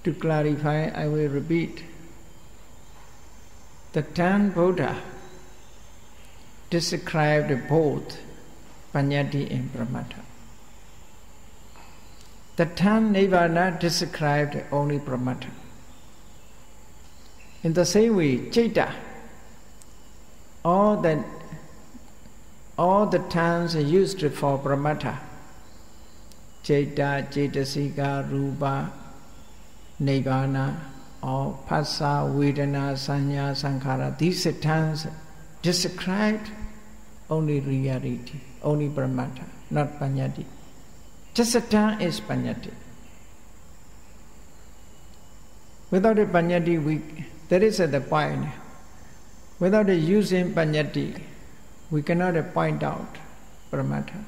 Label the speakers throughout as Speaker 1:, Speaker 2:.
Speaker 1: To clarify, I will repeat. The term Buddha described both Paññatti and Pramata. The term Nirvana described only Pramata. In the same way, Citta, all the terms used for Pramata, Citta, Cetasika, Rupa, Nirvana, or Phassa, Vedana, Sanya, Sankhara, these terms described only reality, only Pramata, not Paññatti. Just a term is Paññatti. Without a Paññatti, that is at the point. Without using Paññatti, we cannot point out Pramata.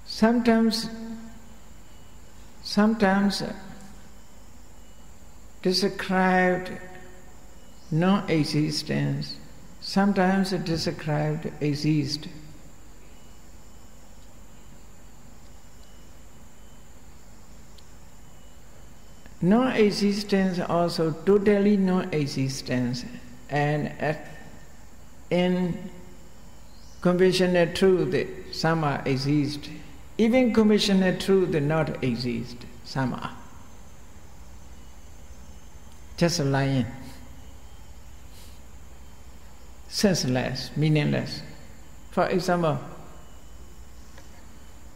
Speaker 1: Sometimes described non-existence, sometimes described exist. Non-existence also totally non-existence, and in conventional truth, Sama exist. Even conventional truth not exist, Sama. Just a lion. Senseless, meaningless. For example,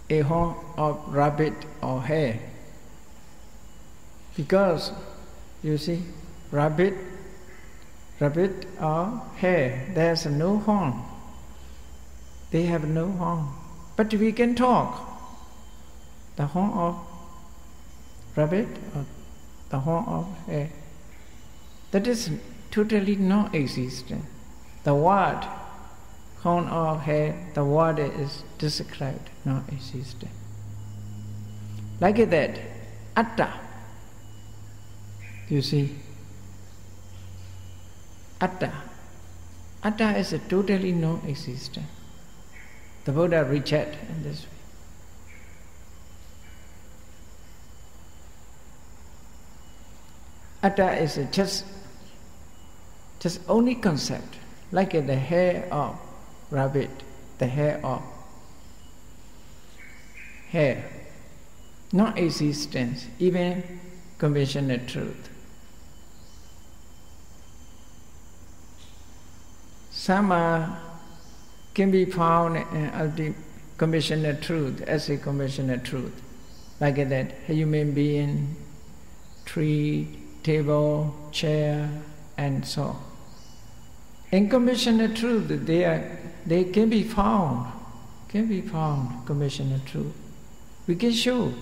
Speaker 1: a horn of rabbit or hare. Because, you see, rabbit or hare, there's no horn. They have no horn. But we can talk. The horn of rabbit or the horn of hare. That is totally non-existent. The word, horn of hare, the word is described, non-existent. Like that, atta. You see, atta. Atta is a totally non-existent. The Buddha rejected in this way. Atta is just only concept, like the hair of rabbit, the hair of hare, non-existence, even conventional truth. Some can be found in conventional truth as a conventional truth, like that a human being, tree, table, chair, and so on. In conventional truth, they can be found, conventional truth. We can show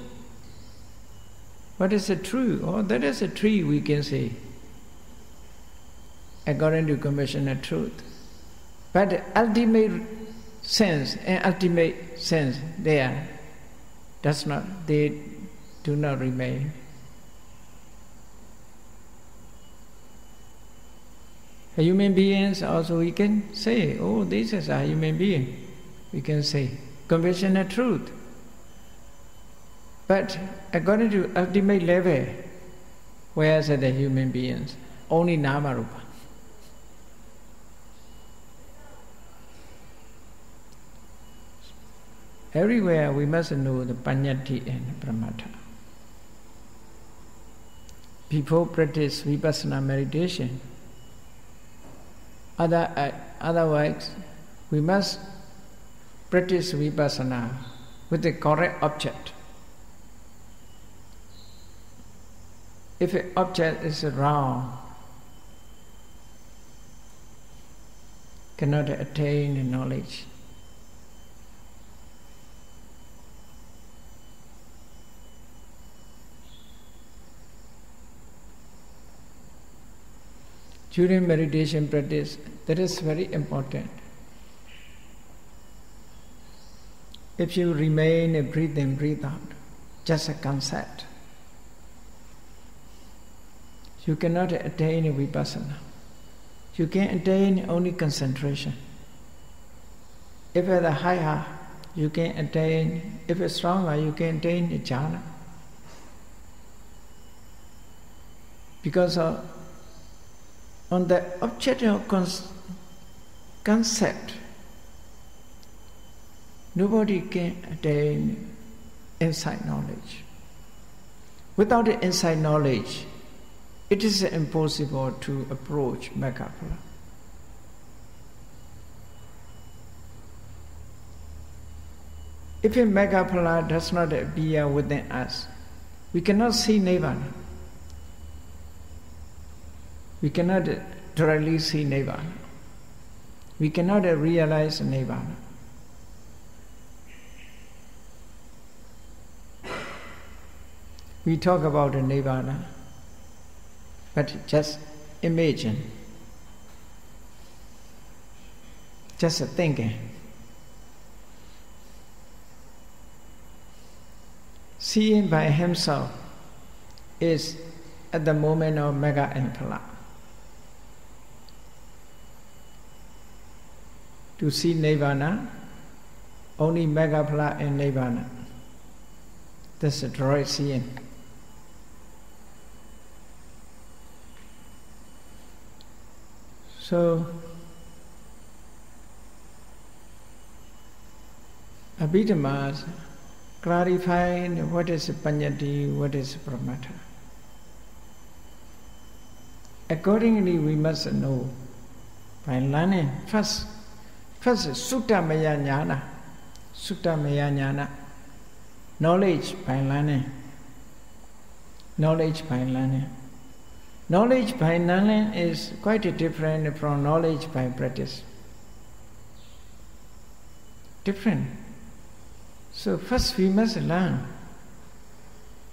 Speaker 1: what is a true, or that is a tree, we can say, according to conventional truth. But ultimate sense, they do not remain. Human beings also, we can say, oh, this is a human being. We can say conventional truth. But according to ultimate level, where are the human beings? Only nama rupa. Everywhere we must know the Paññatti and Pramata. Before practice Vipassana meditation, otherwise we must practice Vipassana with the correct object. If an object is wrong, cannot attain the knowledge. During meditation practice, that is very important. If you remain and breathe in, breathe out, just a concept, you cannot attain a Vipassana. You can attain only concentration. If at a higher you can attain, if it's stronger, you can attain the jhana. Because on the object of concept, nobody can attain insight knowledge. Without the insight knowledge, it is impossible to approach Magaphala. If a Magaphala does not appear within us, we cannot see Nirvana. We cannot directly see Nirvana. We cannot realize Nirvana. We talk about the Nirvana, but just imagine, just thinking. Seeing by himself is at the moment of mega impala. To see Nirvana, only Magaphala and Nirvana. That's the direct seeing. So, Abhidhamma clarifying what is paññatti, what is pramata. Accordingly, we must know by learning first sutta maya jnana, knowledge by learning. Knowledge by learning. Knowledge by learning is quite different from knowledge by practice. Different. So first we must learn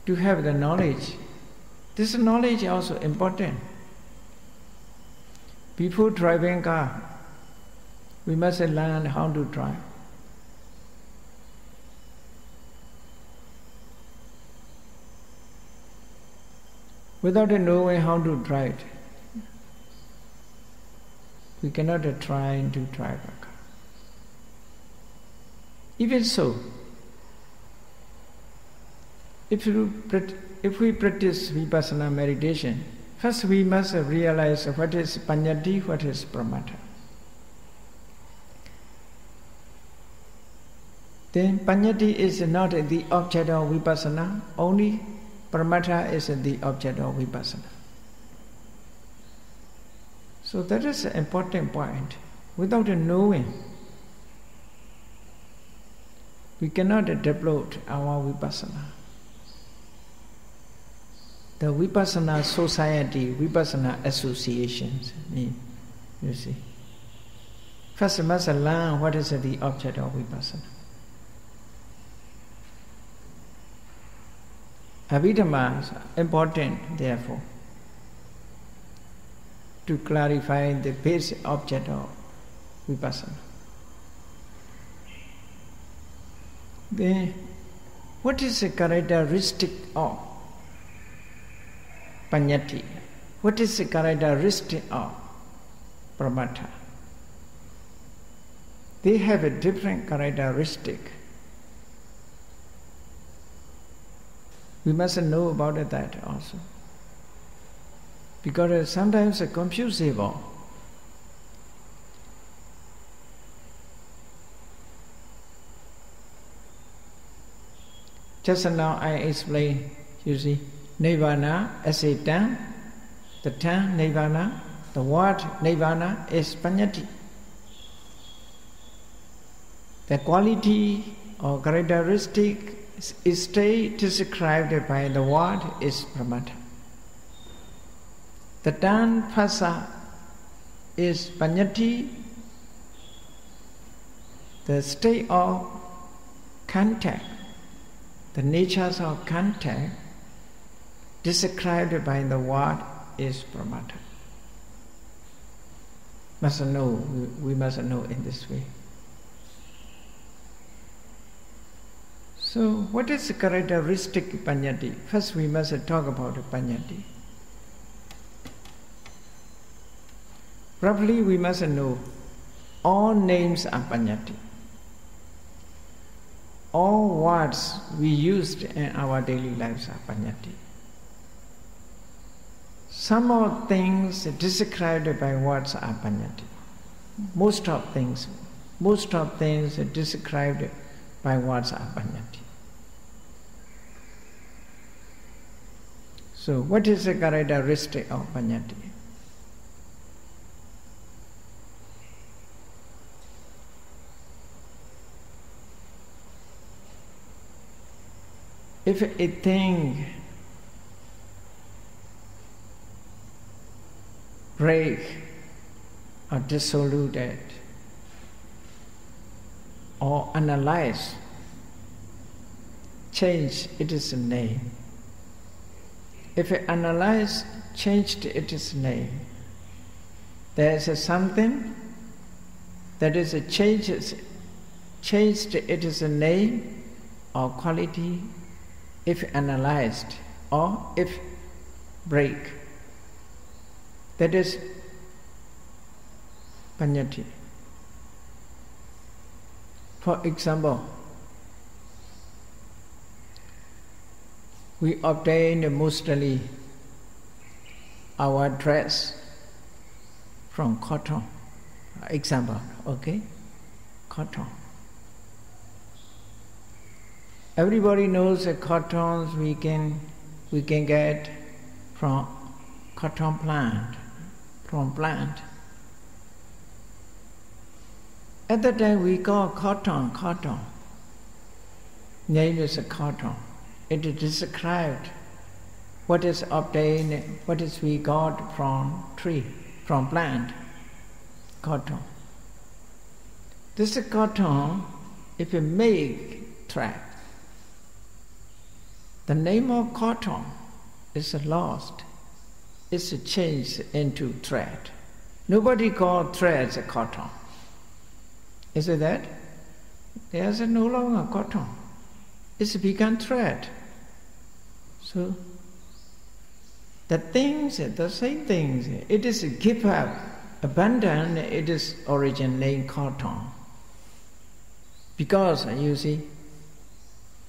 Speaker 1: to have the knowledge. This knowledge is also important. Before driving car, we must learn how to drive. Without knowing how to drive, we cannot try to drive a car. Even so, if we practice Vipassana meditation, first we must realize what is paññatti, what is pramata. Then paññatti is not the object of Vipassana, only pramata is the object of Vipassana. So that is an important point. Without knowing, we cannot develop our Vipassana. The Vipassana society, Vipassana associations, you see. First must learn what is the object of Vipassana. Abhidhamma is important, therefore, to clarify the basic object of Vipassana. Then, what is the characteristic of paññatti? What is the characteristic of pramata? They have a different characteristic. We must know about that also. Because sometimes it's confusable. Just now I explained, you see, Nirvana as a term, the term Nirvana, the word Nirvana is paññatti. The quality or characteristic state described by the word is pramata. The term phasa is paññatti, the state of contact, the natures of contact described by the word is pramata. Must know, we must know in this way. So, what is the characteristic paññatti? First we must talk about paññatti. Roughly we must know all names are paññatti. all words we used in our daily lives are paññatti. Some of things described by words are paññatti. Most of things described by words are paññatti. So what is the characteristic of paññatti? If a thing break or dissoluted or analyze, change its name. If it analyze, changed its name, there is something that is changed its name or quality if analyzed or if break. That is paññatti. For example, we obtain mostly our dress from cotton. Example, okay? Cotton. Everybody knows that cottons we can get from cotton plant, from plant. At that time we call cotton. Name is a cotton. It is described what is obtained, what is we got from tree, from plant, cotton. This cotton, if you make thread, the name of cotton is lost. It's changed into thread. Nobody calls threads a cotton. Is it that? There's no longer cotton. It's become thread. So the things, the same things, it is give up, abandon its origin name cotton. Because you see,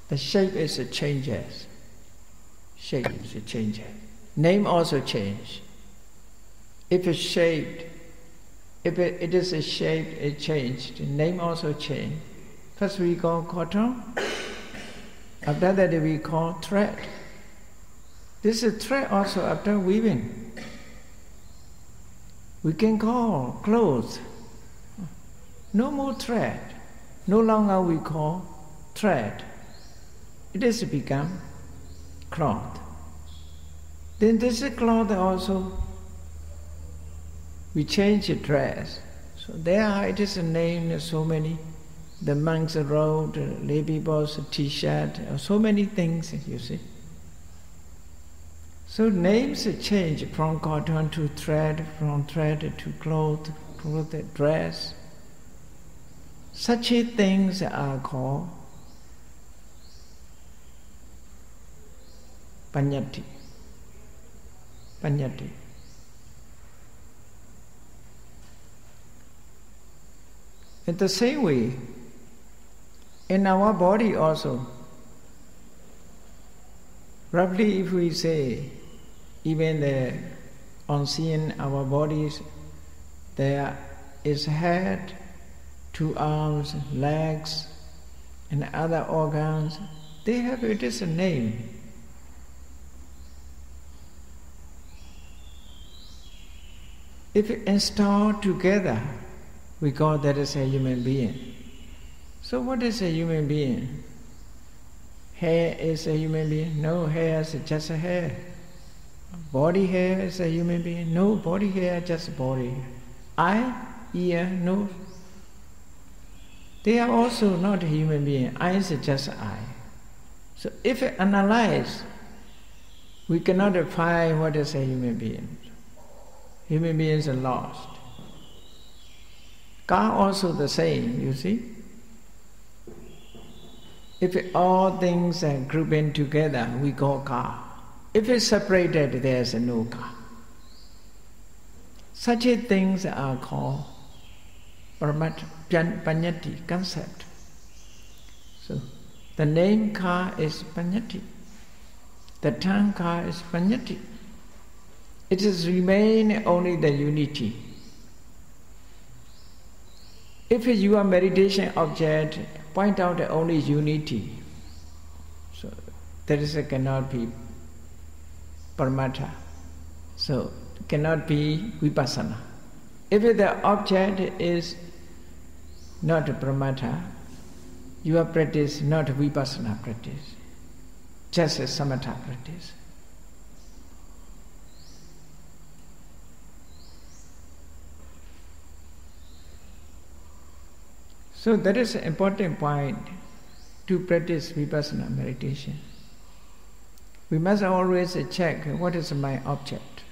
Speaker 1: the shape is changes. Shape is changes. Name also change. If it's shaped, if it is a shape, it changed. Name also change. First we call cotton. After that we call thread. This is thread also after weaving. We can call clothes. No more thread. No longer we call thread. It has become cloth. Then this cloth also, we change the dress. So there it is named so many. The monk's robe, the lay people's t-shirt, so many things, you see. So names change from cotton to thread, from thread to cloth, dress. Such things are called paññatti. Paññatti. In the same way, in our body also, roughly if we say, even on seeing our bodies, there is head, 2 arms, legs, and other organs, they have it is a name. If installed together, we call that as a human being. So what is a human being? Hair is a human being? No, hair is just a hair. Body hair is a human being? No, body hair just body. Eye, ear, nose. They are also not a human being. Eyes is just eye. So if we analyze, we cannot find what is a human being. Human beings are lost. Car also the same, you see. If all things are grouped in together, we call car. If it's separated, there's no car. Such things are called paññatti, concept. So The name car is paññatti. The tongue car is paññatti. It is remain only the unity. If your meditation object point out only unity, so that is cannot be paramattha. So cannot be vipassana. If the object is not paramattha, your practice not vipassana practice, just a samatha practice. So that is an important point to practice vipassana meditation. We must always check what is my object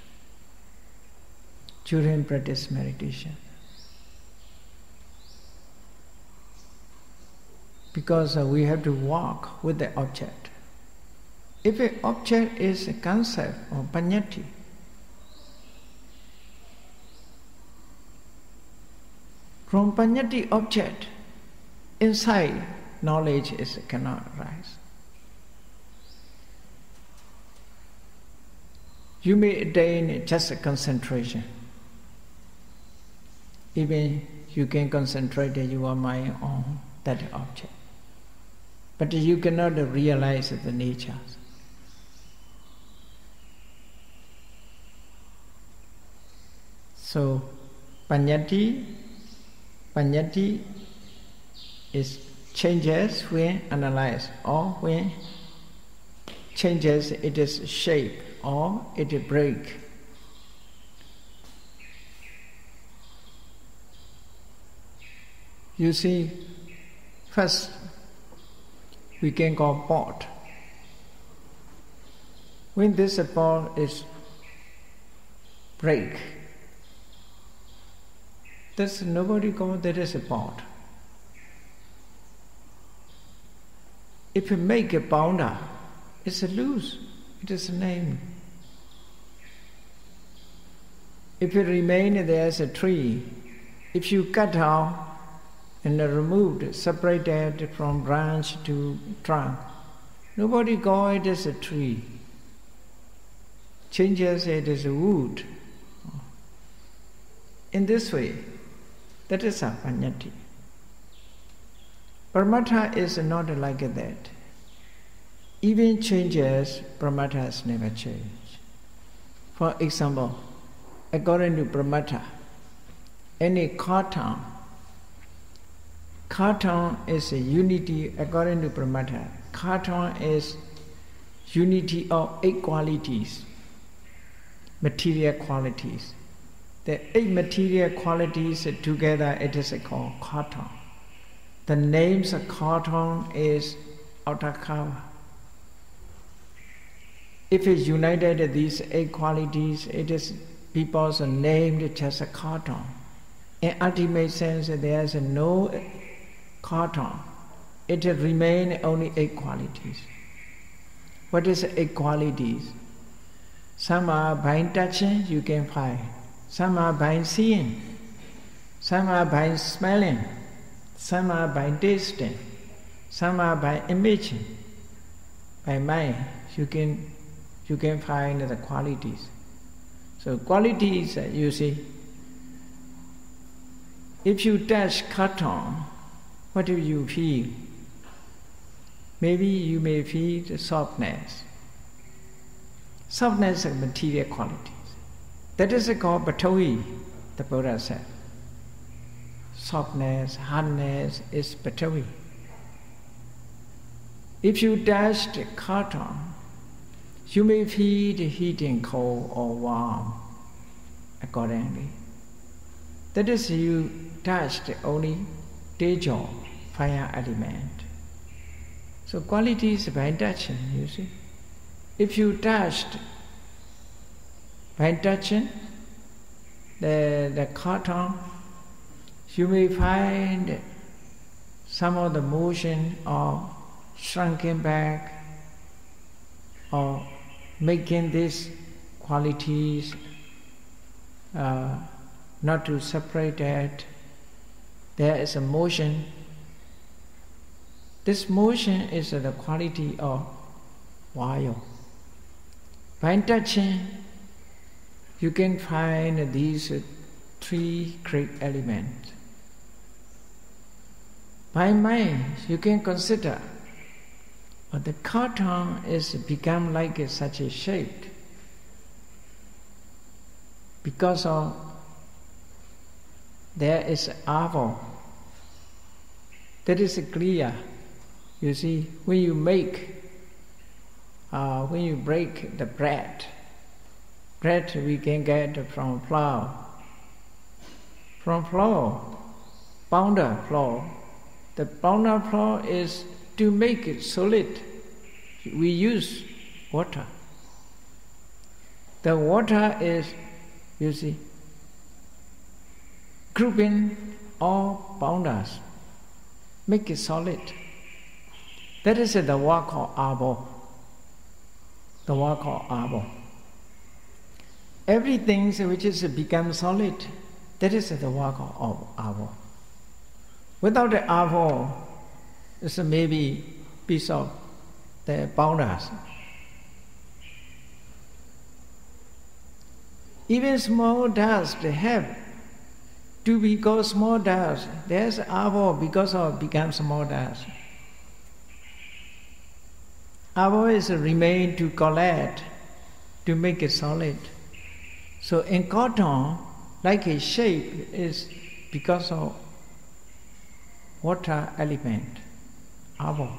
Speaker 1: during practice meditation. Because we have to walk with the object. If an object is a concept or paññatti, from paññatti object, inside knowledge cannot rise. You may attain just a concentration. Even you can concentrate your mind on that object. But you cannot realize the nature. So, paññatti is changes when analyzed, or when changes it is shape, or it break. You see, first we can call pot. When this pot is break, there's nobody call that is a pot. If you make a pounder, it's a loose, it is a name. If it remain there as a tree, if you cut out and removed, separated from branch to trunk, nobody call it as a tree. Changes it as a wood. In this way, that is a paññatti. Paramattha is not like that. Even changes, paramattha has never changed. For example, according to paramattha, any carton is a unity according to paramattha. Carton is unity of 8 qualities, material qualities. The 8 material qualities together, it is called carton. The names of carton is outer cover. If it's united these 8 qualities, it is people's named just a carton. In ultimate sense, there is no carton. It remains only 8 qualities. What is 8 qualities? Some are by touching, you can find. Some are by seeing. Some are by smelling. Some are by tasting. Some are by imaging. By mind, you can find the qualities. So qualities, you see, if you touch carton, what do you feel? Maybe you may feel the softness. Softness of material qualities. That is called Patavi, the Buddha said. Softness, hardness is Patavi. If you touch the carton, you may feel the heat and cold or warm accordingly. That is, you touched only Tejo, fire element. So qualities by touching, you see. If you touched by touching the carton, you may find some of the motion of shrinking back or making these qualities not to separate. There is a motion This motion is the quality of vayu. By touching, you can find these three great elements. By mind, you can consider the carton is become like such a shape because of there is avo. That is clear. You see, when you break the bread we can get from flour. From flour, powder flour. The powder flour is to make it solid. We use water. The water is, you see, grouping all powders, make it solid. That is the work of avo. The work of avo. Everything which is become solid, that is the work of avo. Without the avo, it's maybe piece of the powders. Even small dust have to be called small dust. There's avo because of become small dust. Avo is remain to collect, to make it solid. So in cotton, like a shape is because of water element, avo.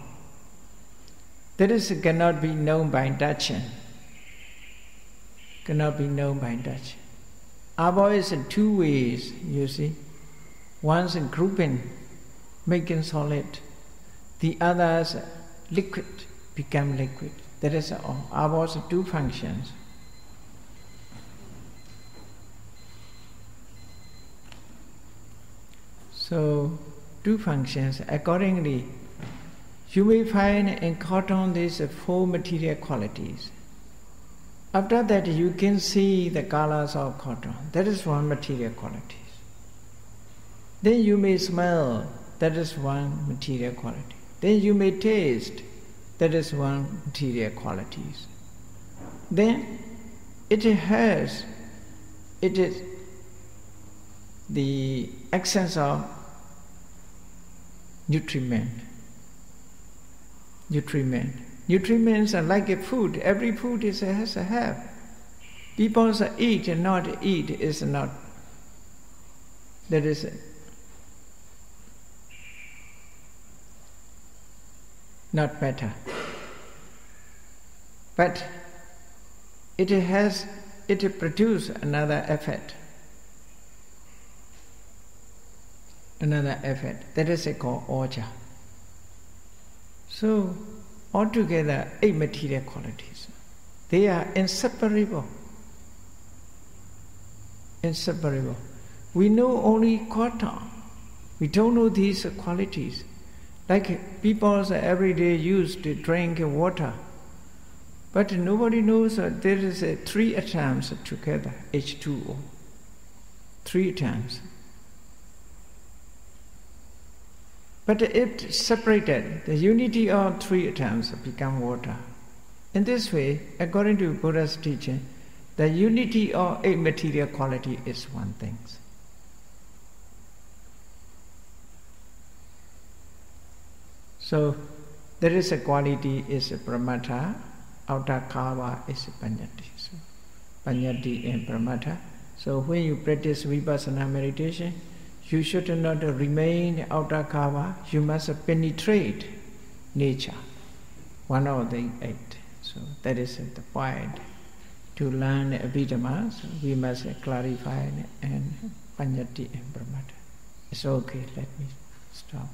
Speaker 1: That is cannot be known by touching. Cannot be known by touching. Avo is in two ways, you see. One's in grouping, making solid. The other is liquid, become liquid. That is all. Avo's two functions. So, two functions. Accordingly, you may find in cotton these four material qualities. After that, you can see the colors of cotton. That is one material quality. Then you may smell. That is one material quality. Then you may taste. That is one material qualities. Then it is the essence of nutriment. Nutriments are like a food. Every food has a have. People say eat and not eat is not. That is not better. But it produces another effect. Another effect. That is called oja. So altogether 8 material qualities. They are inseparable. Inseparable. We know only cotton. We don't know these qualities. Like people every day used to drink water. But nobody knows that there is 3 atoms together, H2O. 3 atoms. But it separated, the unity of 3 atoms become water. In this way, according to Buddha's teaching, the unity of 8 material quality is one thing. So, there is a quality is pramata, outer kava is panyati. So, panyati and pramata. So, when you practice Vipassana meditation, you should not remain outer kava, you must penetrate nature, one of the 8. So that is the point. To learn Abhidhamma, so we must clarify and panyati and pramata. It's okay, let me stop.